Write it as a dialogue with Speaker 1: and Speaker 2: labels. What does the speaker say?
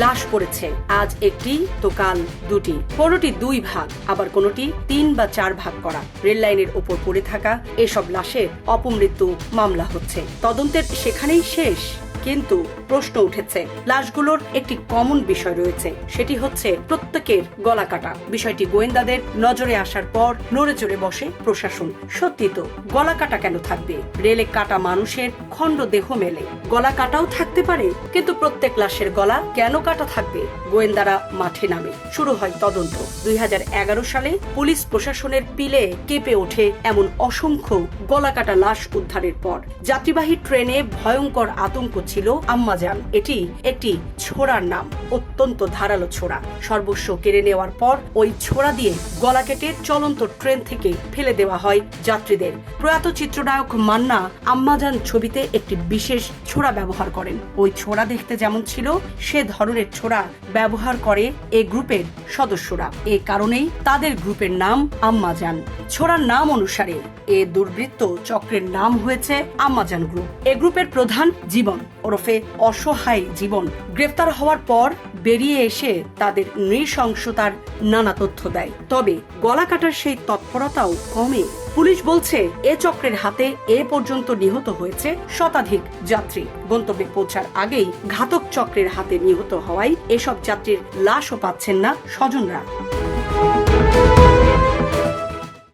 Speaker 1: লাশ পড়েছে, আজ একটি তো কাল দুটি, কোনোটি 2 ভাগ, আবার কোনোটি 3 বা 4 ভাগ করা। রেল লাইনের ওপর পড়ে থাকা এসব লাশের অপমৃত্যু মামলা হচ্ছে, তদন্তের সেখানেই শেষ। কিন্তু প্রশ্ন উঠেছে, লাশগুলোর একটি কমন বিষয় রয়েছে, সেটি হচ্ছে প্রত্যেকের গলা কাটা। বিষয়টি গোয়েন্দাদের নজরে আসার পর নড়ে চড়ে বসে প্রশাসন। সত্যি তো, গলা কাটা কেন থাকবে? রেলে কাটা মানুষের খণ্ড দেহ মেলে, গলা কাটাও থাকতে পারে, কিন্তু প্রত্যেক লাশের গলা কেন কাটা থাকবে? গোয়েন্দারা মাঠে নামে, শুরু হয় তদন্ত। 2011 সালে পুলিশ প্রশাসনের পিলে কেঁপে ওঠে এমন অসংখ্য গলা কাটা লাশ উদ্ধারের পর। যাত্রীবাহী ট্রেনে ভয়ঙ্কর আতঙ্ক ছিল আম্মাজান। এটি একটি ছোড়ার নাম, অত্যন্ত ধারালো ছোড়া। সর্বস্ব কেড়ে নেওয়ার পর ওই ছোড়া দিয়ে গলা কেটে চলন্ত ট্রেন থেকে ফেলে দেওয়া হয় যাত্রীদের। প্রয়াত চিত্রনায়ক মান্না আম্মাজান ছবিতে একটি বিশেষ ছোড়া ব্যবহার করেন। ওই ছোড়া দেখতে যেমন ছিল, সে ধরনের ছোড়া ব্যবহার করে এই গ্রুপের সদস্যরা। এ কারণেই তাদের গ্রুপের নাম আম্মাজান। ছোড়ার নাম অনুসারে এ দুর্বৃত্ত চক্রের নাম হয়েছে আম্মাজান গ্রুপ। এ গ্রুপের প্রধান জীবন ওরফে অসহায় জীবন গ্রেফতার হওয়ার পর বেরিয়ে এসে তাদের নৃশংসতার নানা তথ্য দেয়। তবে গলা কাটার সেই তৎপরতাও কমে। পুলিশ বলছে, এ চক্রের হাতে এ পর্যন্ত নিহত হয়েছে শতাধিক যাত্রী। গন্তব্যে পৌঁছার আগেই ঘাতক চক্রের হাতে নিহত হওয়ায় এসব যাত্রীর লাশও পাচ্ছেন না স্বজনরা।